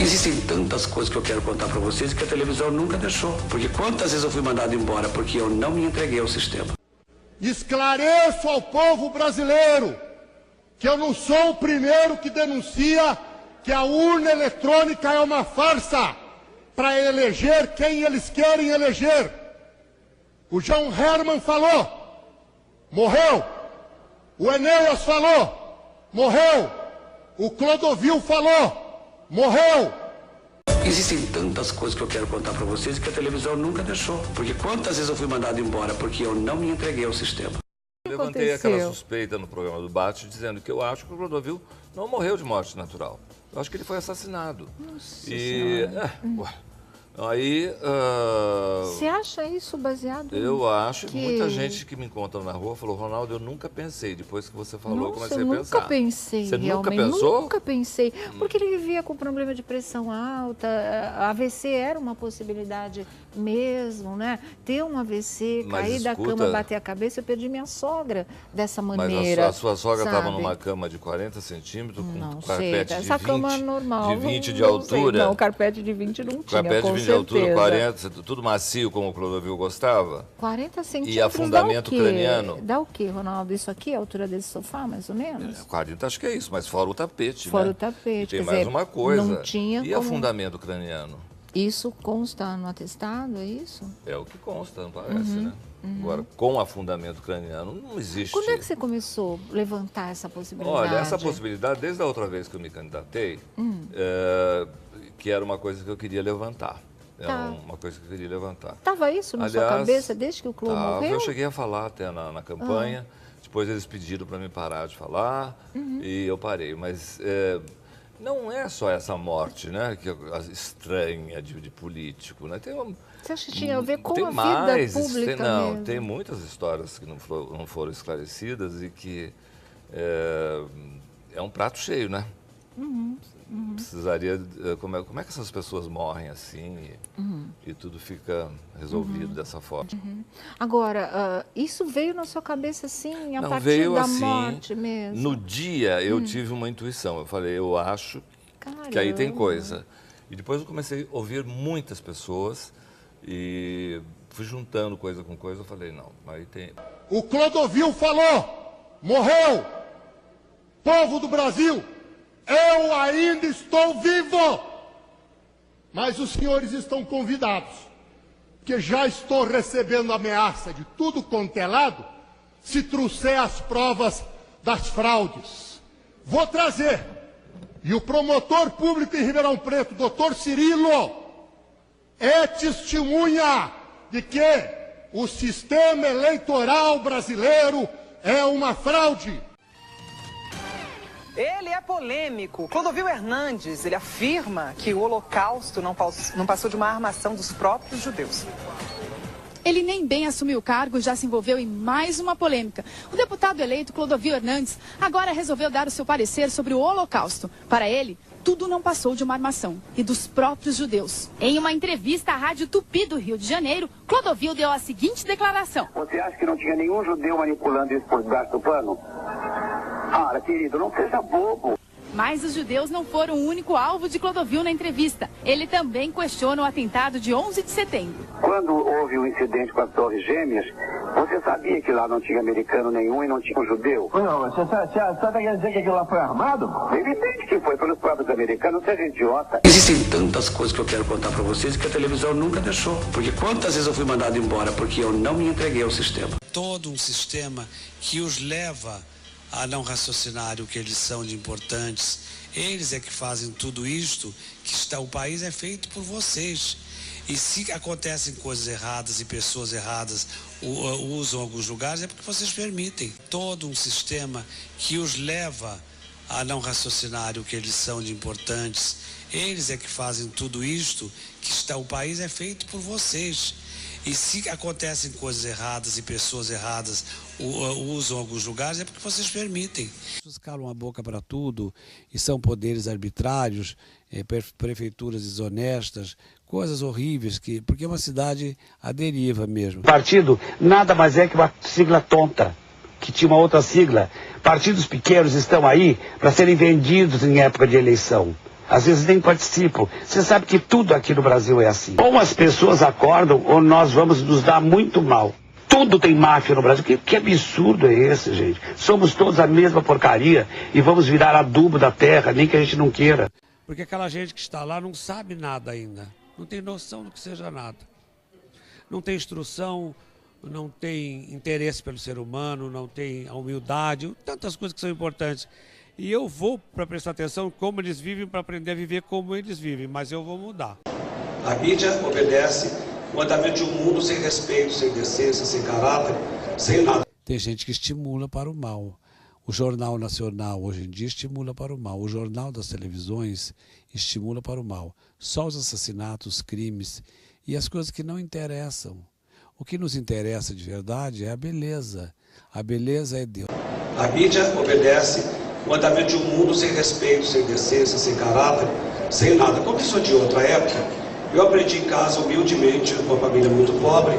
Existem tantas coisas que eu quero contar para vocês que a televisão nunca deixou. Porque quantas vezes eu fui mandado embora porque eu não me entreguei ao sistema. Esclareço ao povo brasileiro que eu não sou o primeiro que denuncia que a urna eletrônica é uma farsa para eleger quem eles querem eleger. O João Herman falou, morreu. O Enéas falou, morreu. O Clodovil falou, morreu. Existem tantas coisas que eu quero contar para vocês que a televisão nunca deixou. Porque quantas vezes eu fui mandado embora porque eu não me entreguei ao sistema. Eu levantei aquela suspeita no programa do Bate, dizendo que eu acho que o Clodovil não morreu de morte natural. Eu acho que ele foi assassinado. Nossa Aí... Você acha isso baseado? Eu acho. Muita gente que me encontra na rua falou, Ronaldo, eu nunca pensei. Depois que você falou, eu comecei a pensar. Eu nunca pensei, Você realmente. nunca pensou? Nunca pensei. Porque ele vivia com problema de pressão alta, AVC era uma possibilidade mesmo, né? Ter um AVC, cair da cama, bater a cabeça, eu perdi minha sogra dessa maneira. Mas a sua sogra estava numa cama de 40 centímetros, com um carpete de 20, essa cama normal, de 20 de altura. Não, carpete de 20 não tinha, carpete de 20 de altura, 40, tudo macio, como o Clodovil gostava. 40 centímetros. E afundamento craniano. Dá o quê, Ronaldo? Isso aqui é a altura desse sofá, mais ou menos? 40, acho que é isso, mas fora o tapete, fora né? o tapete. E tem mais uma coisa. Não tinha e afundamento craniano? Isso consta no atestado, é isso? É o que consta, não parece, né? Agora, com afundamento craniano, não existe... Quando é que você começou a levantar essa possibilidade? Olha, essa possibilidade, desde a outra vez que eu me candidatei, que era uma coisa que eu queria levantar. Uma coisa que eu queria levantar. Estava isso na sua cabeça desde que o Clô morreu? Eu cheguei a falar até na campanha, depois eles pediram para me parar de falar e eu parei. Mas não é só essa morte, né, que estranha de político, né? Você acha que tinha a ver com a mais, vida pública mesmo? Tem muitas histórias que não foram esclarecidas e que é um prato cheio, né? Precisaria... Como é que essas pessoas morrem assim e tudo fica resolvido dessa forma? Agora, isso veio na sua cabeça assim, a partir veio da assim, morte mesmo? No dia eu tive uma intuição. Eu falei, eu acho que aí tem coisa. E depois eu comecei a ouvir muitas pessoas e fui juntando coisa com coisa. Eu falei, não, aí tem... O Clodovil falou, morreu. Povo do Brasil, eu ainda estou vivo, mas os senhores estão convidados, porque já estou recebendo ameaça de tudo quanto é lado, se trouxer as provas das fraudes. Vou trazer. E o promotor público em Ribeirão Preto, doutor Cirilo, é testemunha de que o sistema eleitoral brasileiro é uma fraude. Ele é polêmico. Clodovil Hernandes, ele afirma que o Holocausto não passou de uma armação dos próprios judeus. Ele nem bem assumiu o cargo e já se envolveu em mais uma polêmica. O deputado eleito Clodovil Hernandes agora resolveu dar o seu parecer sobre o Holocausto. Para ele, tudo não passou de uma armação e dos próprios judeus. Em uma entrevista à Rádio Tupi do Rio de Janeiro, Clodovil deu a seguinte declaração. Você acha que não tinha nenhum judeu manipulando isso por debaixo do pano? Ora, querido, não seja bobo. Mas os judeus não foram o único alvo de Clodovil na entrevista. Ele também questiona o atentado de 11 de setembro. Quando houve o incidente com as Torres Gêmeas, você sabia que lá não tinha americano nenhum e não tinha um judeu? Não, você está querendo dizer que aquilo lá foi armado? Evidente que foi pelos próprios americanos, seja idiota. Existem tantas coisas que eu quero contar para vocês que a televisão nunca deixou. Porque quantas vezes eu fui mandado embora porque eu não me entreguei ao sistema. Todo um sistema que os leva a não raciocinar o que eles são de importantes. Eles é que fazem tudo isto, o país é feito por vocês. E se acontecem coisas erradas e pessoas erradas usam alguns lugares, é porque vocês permitem. Todo um sistema que os leva a não raciocinar o que eles são de importantes. Eles é que fazem tudo isto, o país é feito por vocês. E se acontecem coisas erradas e pessoas erradas usam alguns lugares, é porque vocês permitem. Os calam a boca para tudo e são poderes arbitrários, prefeituras desonestas, coisas horríveis, porque é uma cidade à deriva mesmo. Partido nada mais é que uma sigla tonta, que tinha uma outra sigla. Partidos pequenos estão aí para serem vendidos em época de eleição. Às vezes nem participam. Você sabe que tudo aqui no Brasil é assim. Ou as pessoas acordam, ou nós vamos nos dar muito mal. Tudo tem máfia no Brasil. Que absurdo é esse, gente? Somos todos a mesma porcaria e vamos virar adubo da terra, nem que a gente não queira. Porque aquela gente que está lá não sabe nada ainda. Não tem noção do que seja nada. Não tem instrução, não tem interesse pelo ser humano, não tem a humildade, tantas coisas que são importantes. E eu vou para prestar atenção como eles vivem, para aprender a viver como eles vivem, mas eu vou mudar. A mídia obedece o andamento de um mundo sem respeito, sem decência, sem caráter, sem nada. Tem gente que estimula para o mal. O Jornal Nacional hoje em dia estimula para o mal. O Jornal das Televisões estimula para o mal. Só os assassinatos, os crimes e as coisas que não interessam. O que nos interessa de verdade é a beleza. A beleza é Deus. A mídia obedece o andamento de um mundo sem respeito, sem decência, sem caráter, sem nada. Como eu sou de outra época, eu aprendi em casa, humildemente, com uma família muito pobre,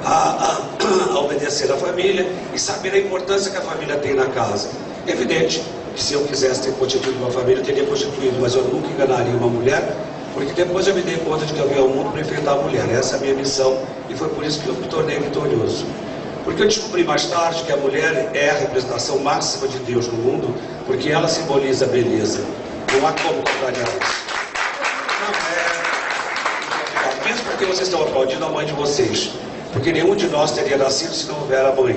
a obedecer à família e saber a importância que a família tem na casa. Evidente que se eu quisesse ter constituído uma família, eu teria constituído, mas eu nunca enganaria uma mulher, porque depois eu me dei conta de que eu vim ao mundo para enfrentar a mulher. Essa é a minha missão e foi por isso que eu me tornei vitorioso. Porque eu descobri mais tarde que a mulher é a representação máxima de Deus no mundo, porque ela simboliza a beleza. Não há como contrariar isso. Não é. Mesmo porque vocês estão aplaudindo a mãe de vocês. Porque nenhum de nós teria nascido se não houver a mãe.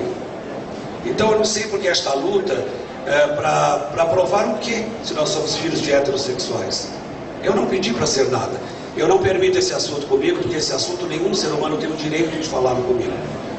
Então eu não sei porque esta luta para provar o quê, se nós somos filhos de heterossexuais. Eu não pedi para ser nada. Eu não permito esse assunto comigo, porque esse assunto nenhum ser humano tem o direito de falar comigo.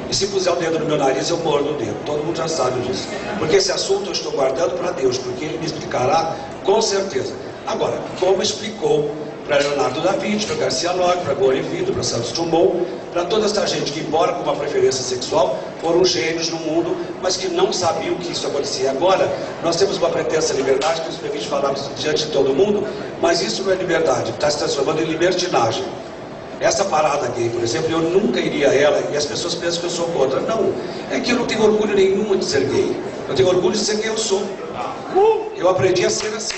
E se puser o dedo no meu nariz, eu mordo o dedo. Todo mundo já sabe disso. Porque esse assunto eu estou guardando para Deus, porque Ele me explicará com certeza. Agora, como explicou para Leonardo da Vinci, para Garcia Lorca, para Gorivido, para Santos Dumont, para toda essa gente que, embora com uma preferência sexual, foram gênios no mundo, mas que não sabiam que isso acontecia. Agora, nós temos uma pretensa liberdade que nos permite falar diante de todo mundo, mas isso não é liberdade, está se transformando em libertinagem. Essa parada gay, por exemplo, eu nunca iria a ela e as pessoas pensam que eu sou contra. Não, é que eu não tenho orgulho nenhum de ser gay. Eu tenho orgulho de ser quem eu sou. Eu aprendi a ser assim.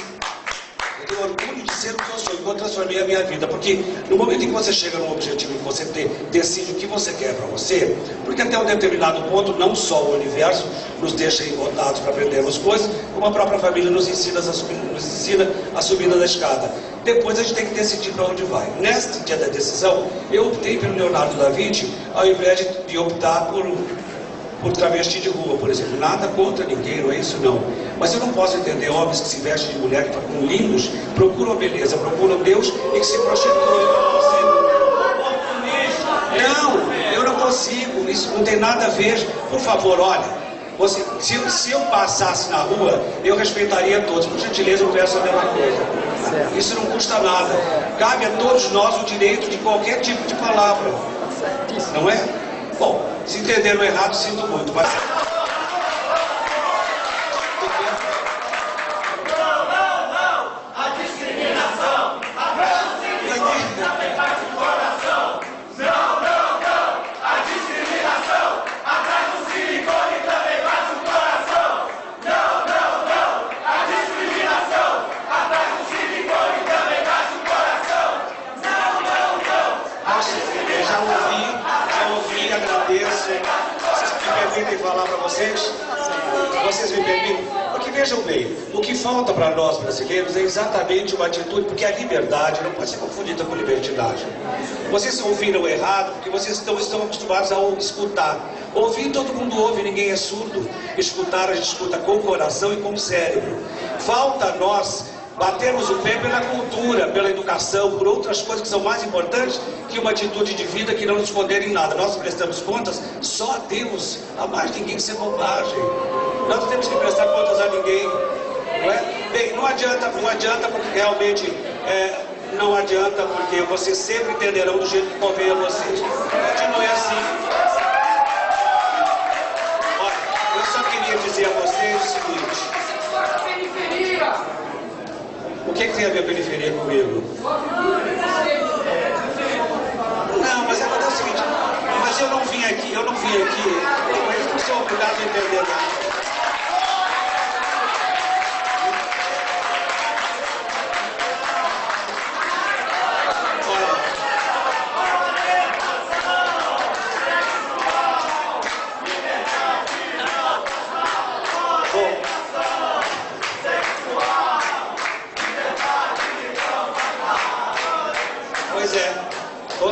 Eu tenho orgulho de ser o que eu sou, enquanto transformei a minha vida. Porque no momento em que você chega num objetivo e você decide o que você quer para você, porque até um determinado ponto, não só o universo nos deixa enrodados para aprendermos coisas, como a própria família nos ensina a subida da escada. Depois a gente tem que decidir para onde vai. Neste dia da decisão, eu optei pelo Leonardo da Vinci, ao invés de optar por travesti de rua, por exemplo. Nada contra ninguém, não é isso não. Mas eu não posso entender homens que se vestem de mulher, que ficam lindos, procuram beleza, procuram Deus e que se prostituem. Não, eu não consigo. Isso não tem nada a ver. Por favor, olha. Se eu passasse na rua, eu respeitaria todos. Por gentileza, eu peço a mesma coisa. Isso não custa nada. Cabe a todos nós o direito de qualquer tipo de palavra. Não é? Bom, se entenderam errado, sinto muito. Mas... falar para vocês? Vocês me permitem? Porque vejam bem, o que falta para nós brasileiros é exatamente uma atitude, porque a liberdade não pode ser confundida com libertinagem. Vocês ouviram errado porque vocês estão acostumados a escutar. Ouvir, todo mundo ouve, ninguém é surdo. Escutar, a gente escuta com o coração e com o cérebro. Falta a nós batermos o pé pela cultura, pela educação, por outras coisas que são mais importantes que uma atitude de vida que não nos esconder em nada. Nós prestamos contas só a Deus, a mais ninguém, isso é bobagem. Nós não temos que prestar contas a ninguém, não é? Bem, não adianta porque realmente não adianta, porque vocês sempre entenderão do jeito que convém a vocês. Continue assim. Olha, eu só queria dizer a vocês o seguinte. O que tem a ver a periferia comigo? Não, mas acontece o seguinte, mas eu não vim aqui, eles não são obrigados a entender nada.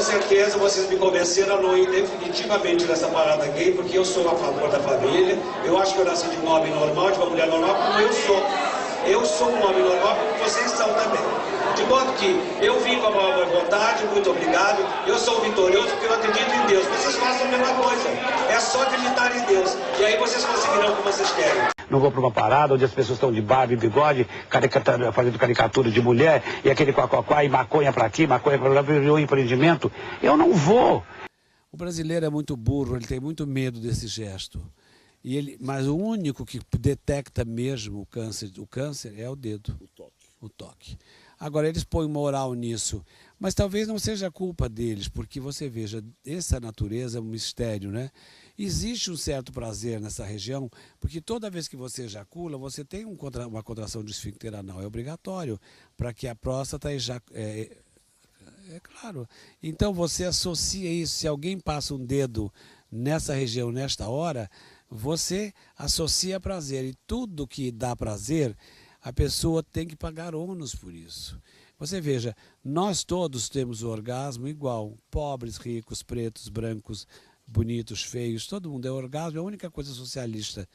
certeza vocês me convenceram a não ir definitivamente nessa parada gay, porque eu sou a favor da família. Eu acho que eu nasci de um homem normal, de uma mulher normal, como eu sou. Eu sou um homem normal, como vocês são também. De modo que eu vim com a maior vontade, muito obrigado. Eu sou vitorioso porque eu acredito em Deus. Vocês façam a mesma coisa. É só acreditar em Deus. E aí vocês conseguirão o que vocês querem. Não vou para uma parada onde as pessoas estão de barba e bigode, fazendo caricatura de mulher, e aquele quá, e maconha para aqui, maconha para lá, virou um empreendimento. Eu não vou. O brasileiro é muito burro, ele tem muito medo desse gesto. Mas o único que detecta mesmo o câncer é o dedo. O toque. Agora, eles põem moral nisso, mas talvez não seja culpa deles, porque você veja, essa natureza é um mistério, né? Existe um certo prazer nessa região, porque toda vez que você ejacula, você tem uma contração do esfíncter anal, é obrigatório, para que a próstata é claro. Então você associa isso, se alguém passa um dedo nessa região, nesta hora, você associa prazer, e tudo que dá prazer, a pessoa tem que pagar ônus por isso. Você veja, nós todos temos o orgasmo igual, pobres, ricos, pretos, brancos, bonitos, feios, todo mundo é orgasmo, é a única coisa socialista.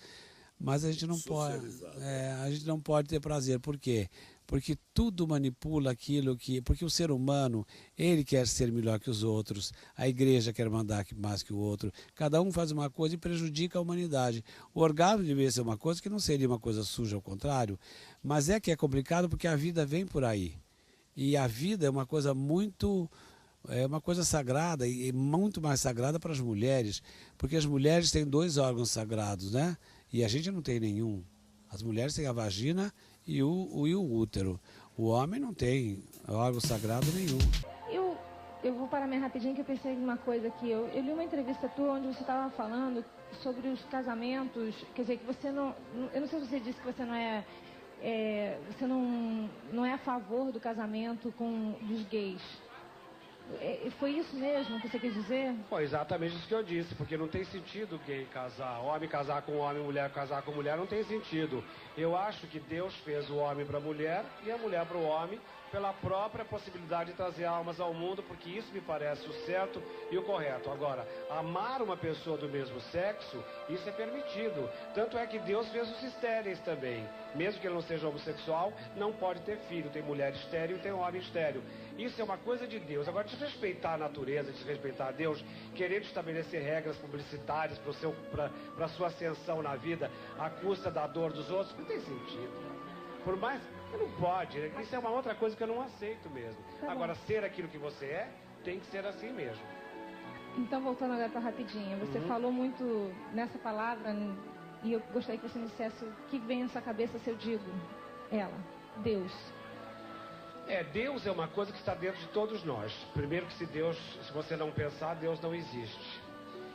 Mas a gente não pode ter prazer. Por quê? Porque tudo manipula aquilo que... Porque o ser humano, ele quer ser melhor que os outros, a igreja quer mandar mais que o outro, cada um faz uma coisa e prejudica a humanidade. O orgasmo deveria ser uma coisa que não seria uma coisa suja, ao contrário, mas é que é complicado porque a vida vem por aí. E a vida é uma coisa muito... É uma coisa sagrada e muito mais sagrada para as mulheres, porque as mulheres têm 2 órgãos sagrados, né? E a gente não tem nenhum. As mulheres têm a vagina e o útero. O homem não tem órgão sagrado nenhum. Eu vou parar mais rapidinho que eu pensei em uma coisa aqui. Eu li uma entrevista tua onde você estava falando sobre os casamentos, quer dizer, que você não... Eu não sei se você disse que você não é... você não é a favor do casamento dos gays. Foi isso mesmo que você quis dizer? Foi exatamente isso que eu disse, porque não tem sentido gay casar, homem casar com homem, mulher casar com mulher, não tem sentido. Eu acho que Deus fez o homem para a mulher e a mulher para o homem, pela própria possibilidade de trazer almas ao mundo, porque isso me parece o certo e o correto. Agora, amar uma pessoa do mesmo sexo, isso é permitido. Tanto é que Deus fez os estéreis também. Mesmo que ele não seja homossexual, não pode ter filho. Tem mulher estéril e tem homem estéril. Isso é uma coisa de Deus. Agora, desrespeitar a natureza, desrespeitar a Deus, querendo estabelecer regras publicitárias para a sua ascensão na vida, à custa da dor dos outros, não tem sentido. Por mais... Não pode. Isso é uma outra coisa que eu não aceito mesmo. Agora, ser aquilo que você é, tem que ser assim mesmo. Então, voltando agora para rapidinho. Você falou muito nessa palavra, e eu gostaria que você me dissesse o que vem na sua cabeça se eu digo ela. Deus. Deus é uma coisa que está dentro de todos nós. Primeiro que se você não pensar, Deus não existe.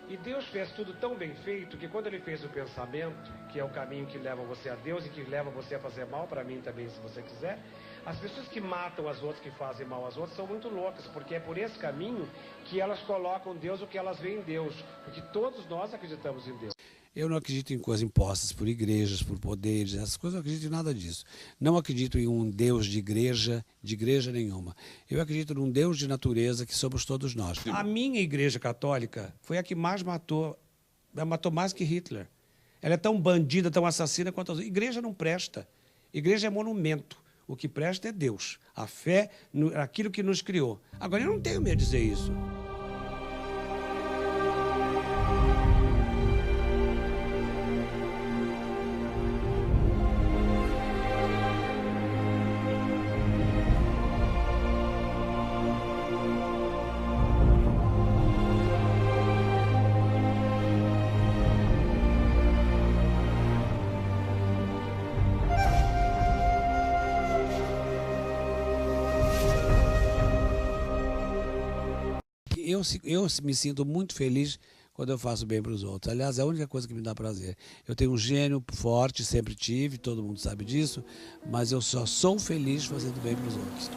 E Deus fez tudo tão bem feito que quando ele fez o pensamento, que é o caminho que leva você a Deus e que leva você a fazer mal, para mim também, se você quiser, as pessoas que matam as outras, que fazem mal às outras, são muito loucas, porque é por esse caminho que elas colocam Deus o que elas veem em Deus, porque todos nós acreditamos em Deus. Eu não acredito em coisas impostas por igrejas, por poderes, essas coisas, eu não acredito em nada disso. Não acredito em um Deus de igreja nenhuma. Eu acredito num Deus de natureza que somos todos nós. A minha igreja católica foi a que mais matou. Ela matou mais que Hitler. Ela é tão bandida, tão assassina quanto as outras. Igreja não presta. Igreja é monumento. O que presta é Deus. A fé, aquilo que nos criou. Agora, eu não tenho medo de dizer isso. Eu me sinto muito feliz quando eu faço bem para os outros. Aliás, é a única coisa que me dá prazer. Eu tenho um gênio forte, sempre tive, todo mundo sabe disso, mas eu só sou feliz fazendo bem para os outros.